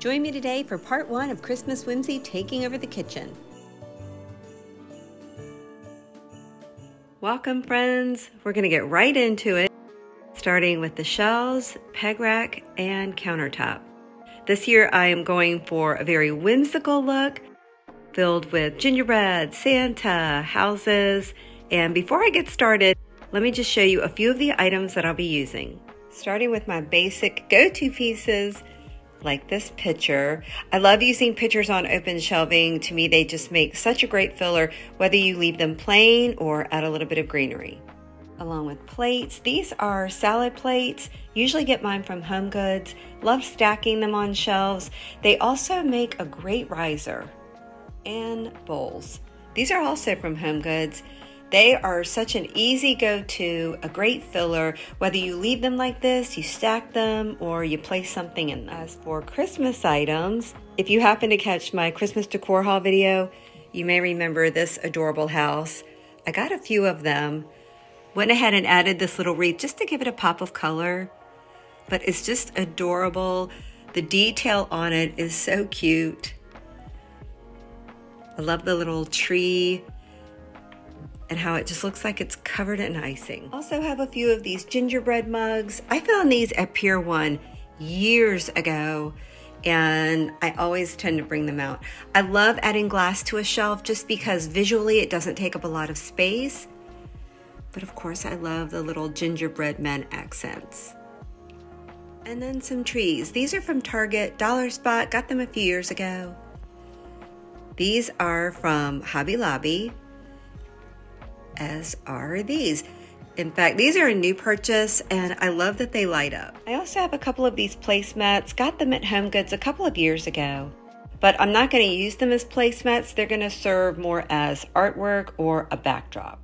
Join me today for part 1 of Christmas Whimsy taking over the kitchen. Welcome, friends. We're going to get right into it, starting with the shelves, peg rack, and countertop. This year I am going for a very whimsical look filled with gingerbread, Santa, houses, and before I get started, let me just show you a few of the items that I'll be using. Starting with my basic go-to pieces like this pitcher. I love using pitchers on open shelving. To me, they just make such a great filler, whether you leave them plain or add a little bit of greenery. Along with plates, these are salad plates. Usually get mine from HomeGoods. Love stacking them on shelves. They also make a great riser. And bowls. These are also from HomeGoods. They are such an easy go-to, a great filler, whether you leave them like this, you stack them, or you place something in them. As for Christmas items, if you happen to catch my Christmas decor haul video, you may remember this adorable house. I got a few of them. Went ahead and added this little wreath just to give it a pop of color, but it's just adorable. The detail on it is so cute. I love the little tree and how it just looks like it's covered in icing. Also have a few of these gingerbread mugs. I found these at Pier 1 years ago, and I always tend to bring them out. I love adding glass to a shelf just because visually it doesn't take up a lot of space. But of course I love the little gingerbread men accents. And then some trees. These are from Target, Dollar Spot, got them a few years ago. These are from Hobby Lobby, as are these. In fact, these are a new purchase and I love that they light up. I also have a couple of these placemats, got them at HomeGoods a couple of years ago, but I'm not going to use them as placemats. They're going to serve more as artwork or a backdrop.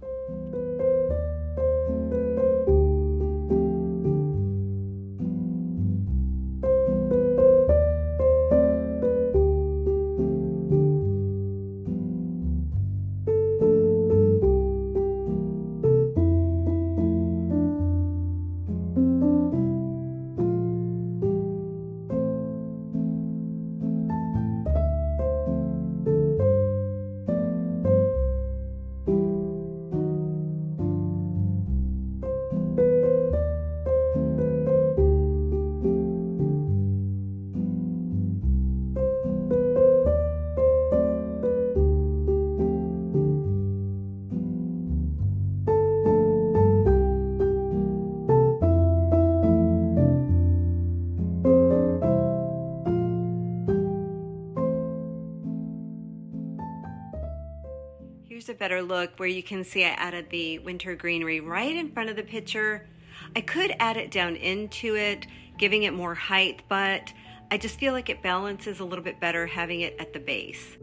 Here's a better look where you can see I added the winter greenery right in front of the pitcher. I could add it down into it, giving it more height, but I just feel like it balances a little bit better having it at the base.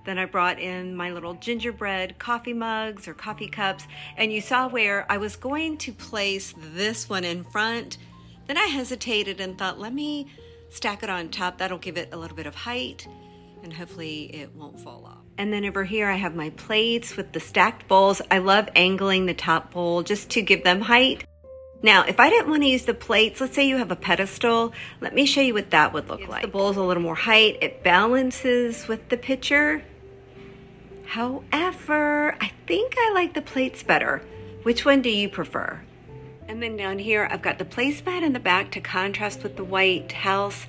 Then I brought in my little gingerbread coffee mugs or coffee cups, and you saw where I was going to place this one in front. Then I hesitated and thought, let me stack it on top. That'll give it a little bit of height, and hopefully it won't fall off. And then over here I have my plates with the stacked bowls. I love angling the top bowl just to give them height. Now, if I didn't want to use the plates, let's say you have a pedestal, let me show you what that would look like. The bowl's a little more height. It balances with the pitcher. However, I think I like the plates better. Which one do you prefer? And then down here, I've got the placemat in the back to contrast with the white house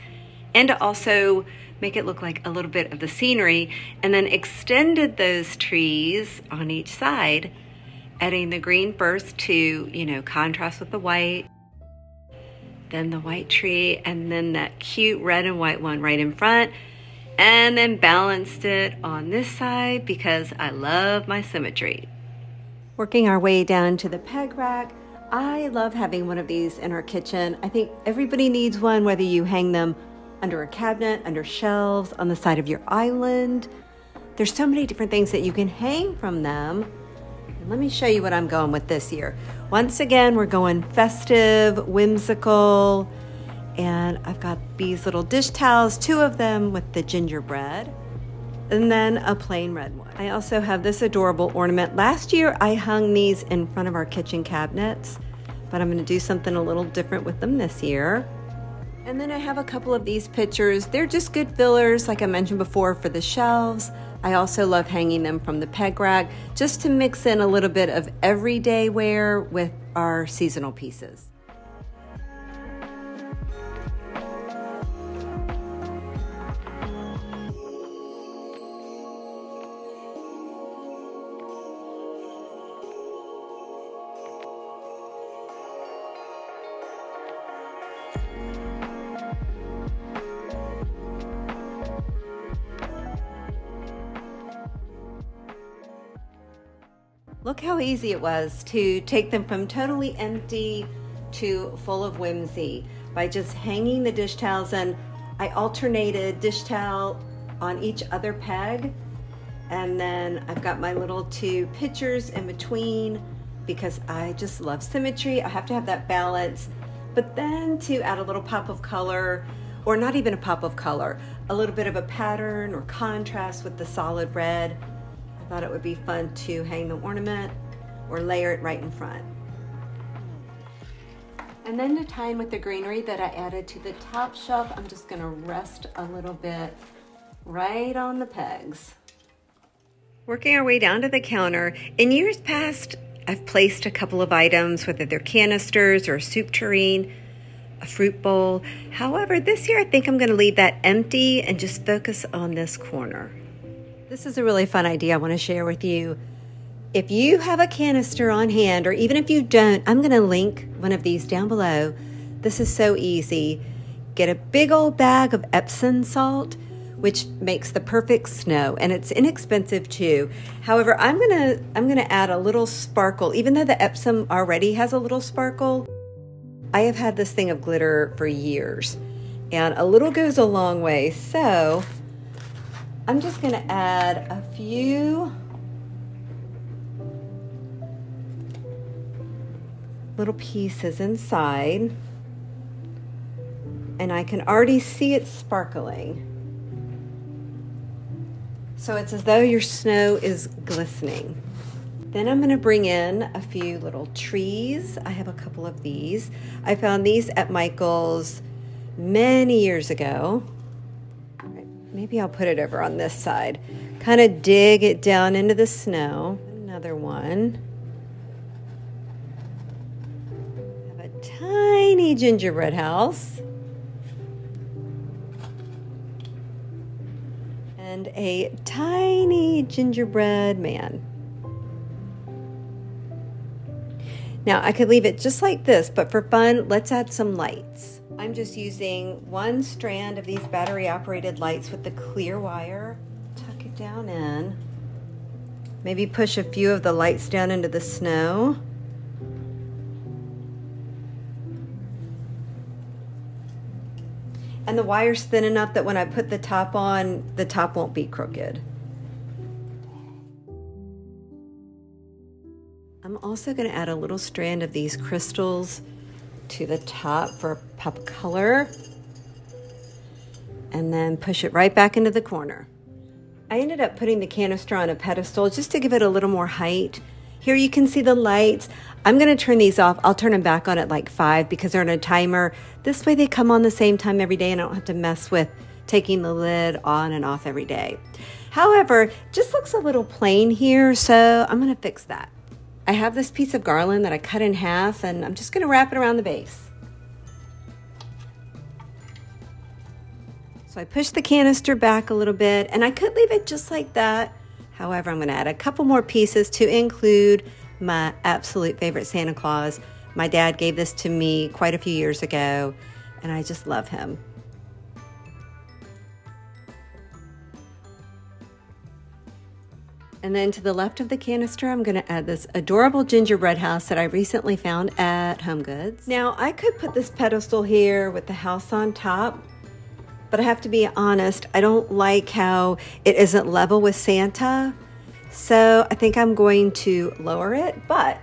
and to also make it look like a little bit of the scenery, and then extended those trees on each side, adding the green first to, you know, contrast with the white, then the white tree, and then that cute red and white one right in front, and then balanced it on this side because I love my symmetry. Working our way down to the peg rack, I love having one of these in our kitchen. I think everybody needs one, whether you hang them under a cabinet, under shelves, on the side of your island. There's so many different things that you can hang from them. And let me show you what I'm going with this year. Once again, we're going festive, whimsical, and I've got these little dish towels, 2 of them with the gingerbread, and then a plain red one. I also have this adorable ornament. Last year, I hung these in front of our kitchen cabinets, but I'm gonna do something a little different with them this year. And then I have a couple of these pictures. They're just good fillers, like I mentioned before, for the shelves. I also love hanging them from the peg rack, just to mix in a little bit of everyday wear with our seasonal pieces. Look how easy it was to take them from totally empty to full of whimsy by just hanging the dish towels. And I alternated dish towel on each other peg. And then I've got my little two pitchers in between because I just love symmetry. I have to have that balance. But then to add a little pop of color, or not even a pop of color, a little bit of a pattern or contrast with the solid red. I thought it would be fun to hang the ornament or layer it right in front. And then to tie in with the greenery that I added to the top shelf, I'm just gonna rest a little bit right on the pegs. Working our way down to the counter, in years past, I've placed a couple of items, whether they're canisters or a soup tureen, a fruit bowl. However, this year I think I'm gonna leave that empty and just focus on this corner. This is a really fun idea I want to share with you. If you have a canister on hand, or even if you don't, I'm going to link one of these down below. This is so easy. Get a big old bag of Epsom salt, which makes the perfect snow, and it's inexpensive too. However, I'm gonna add a little sparkle. Even though the Epsom already has a little sparkle, I have had this thing of glitter for years, and a little goes a long way. So I'm just gonna add a few little pieces inside, and I can already see it sparkling. So it's as though your snow is glistening. Then I'm gonna bring in a few little trees. I have a couple of these. I found these at Michael's many years ago. Maybe I'll put it over on this side. Kind of dig it down into the snow. Another one. I have a tiny gingerbread house. And a tiny gingerbread man. Now I could leave it just like this, but for fun, let's add some lights. I'm just using one strand of these battery operated lights with the clear wire. Tuck it down in. Maybe push a few of the lights down into the snow. And the wire's thin enough that when I put the top on, the top won't be crooked. I'm also going to add a little strand of these crystals to the top for a pop of color, and then push it right back into the corner. I ended up putting the canister on a pedestal just to give it a little more height. Here you can see the lights. I'm going to turn these off. I'll turn them back on at like 5 because they're on a timer. This way they come on the same time every day and I don't have to mess with taking the lid on and off every day. However, just looks a little plain here, so I'm going to fix that. I have this piece of garland that I cut in half, and I'm just going to wrap it around the base. So I push the canister back a little bit, and I could leave it just like that. However, I'm going to add a couple more pieces to include my absolute favorite Santa Claus. My dad gave this to me quite a few years ago, and I just love him. And then to the left of the canister, I'm going to add this adorable gingerbread house that I recently found at HomeGoods. Now, I could put this pedestal here with the house on top, but I have to be honest, I don't like how it isn't level with Santa. So I think I'm going to lower it, but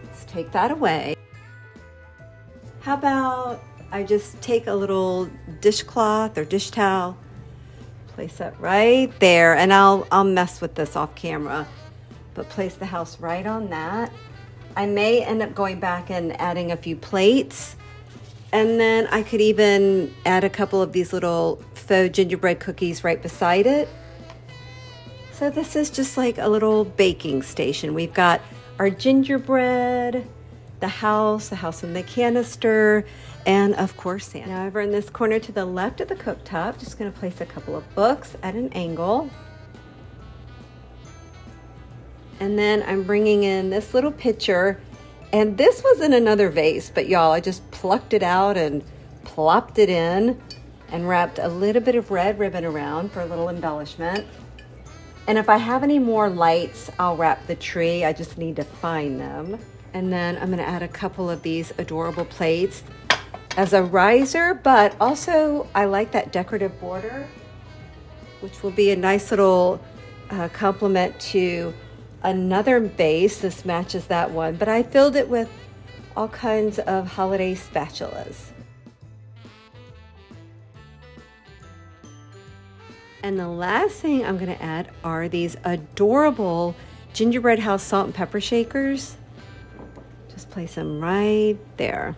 let's take that away. How about I just take a little dishcloth or dish towel, place that right there, and I'll mess with this off camera, but place the house right on that. I may end up going back and adding a few plates And then I could even add a couple of these little faux gingerbread cookies right beside it. So this is just like a little baking station. We've got our gingerbread, the house in the canister, and of course Santa. Now over in this corner to the left of the cooktop, just gonna place a couple of books at an angle. And then I'm bringing in this little pitcher, and this was in another vase, but y'all, I just plucked it out and plopped it in and wrapped a little bit of red ribbon around for a little embellishment. And if I have any more lights, I'll wrap the tree. I just need to find them. And then I'm gonna add a couple of these adorable plates as a riser, but also I like that decorative border, which will be a nice little complement to another vase. This matches that one, but I filled it with all kinds of holiday spatulas. And the last thing I'm gonna add are these adorable gingerbread house salt and pepper shakers. Just place them right there.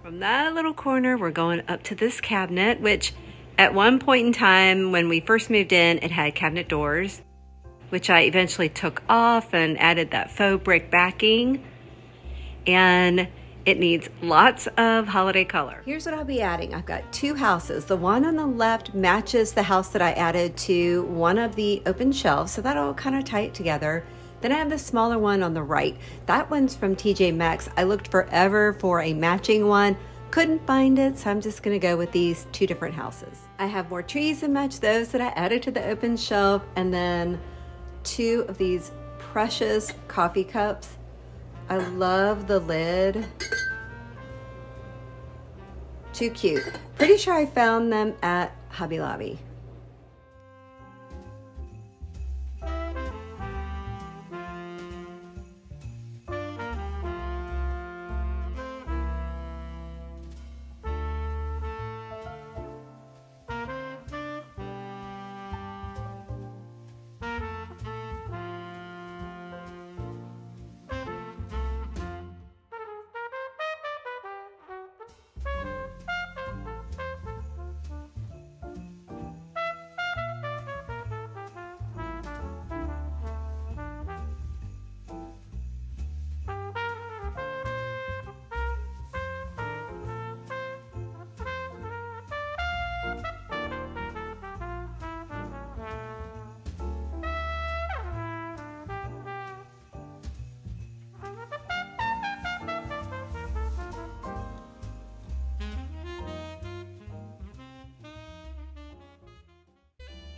From that little corner, we're going up to this cabinet, which at one point in time when we first moved in, it had cabinet doors, which I eventually took off and added that faux brick backing. And it needs lots of holiday color. Here's what I'll be adding. I've got two houses. The one on the left matches the house that I added to one of the open shelves, so that'll kind of tie it together. Then I have the smaller one on the right. That one's from TJ Maxx. I looked forever for a matching one, couldn't find it, so I'm just gonna go with these two different houses. I have more trees that match those that I added to the open shelf, and then two of these precious coffee cups. I love the lid. Too cute. Pretty sure I found them at Hobby Lobby.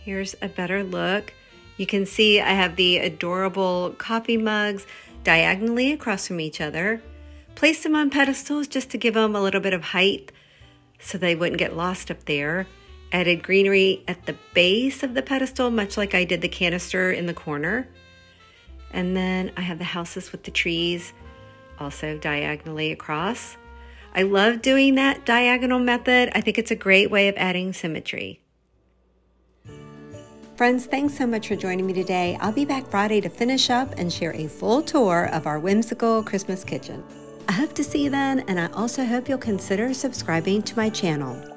Here's a better look. You can see I have the adorable coffee mugs diagonally across from each other. Placed them on pedestals just to give them a little bit of height so they wouldn't get lost up there. Added greenery at the base of the pedestal, much like I did the canister in the corner. And then I have the houses with the trees also diagonally across. I love doing that diagonal method. I think it's a great way of adding symmetry. Friends, thanks so much for joining me today. I'll be back Friday to finish up and share a full tour of our whimsical Christmas kitchen. I hope to see you then, and I also hope you'll consider subscribing to my channel.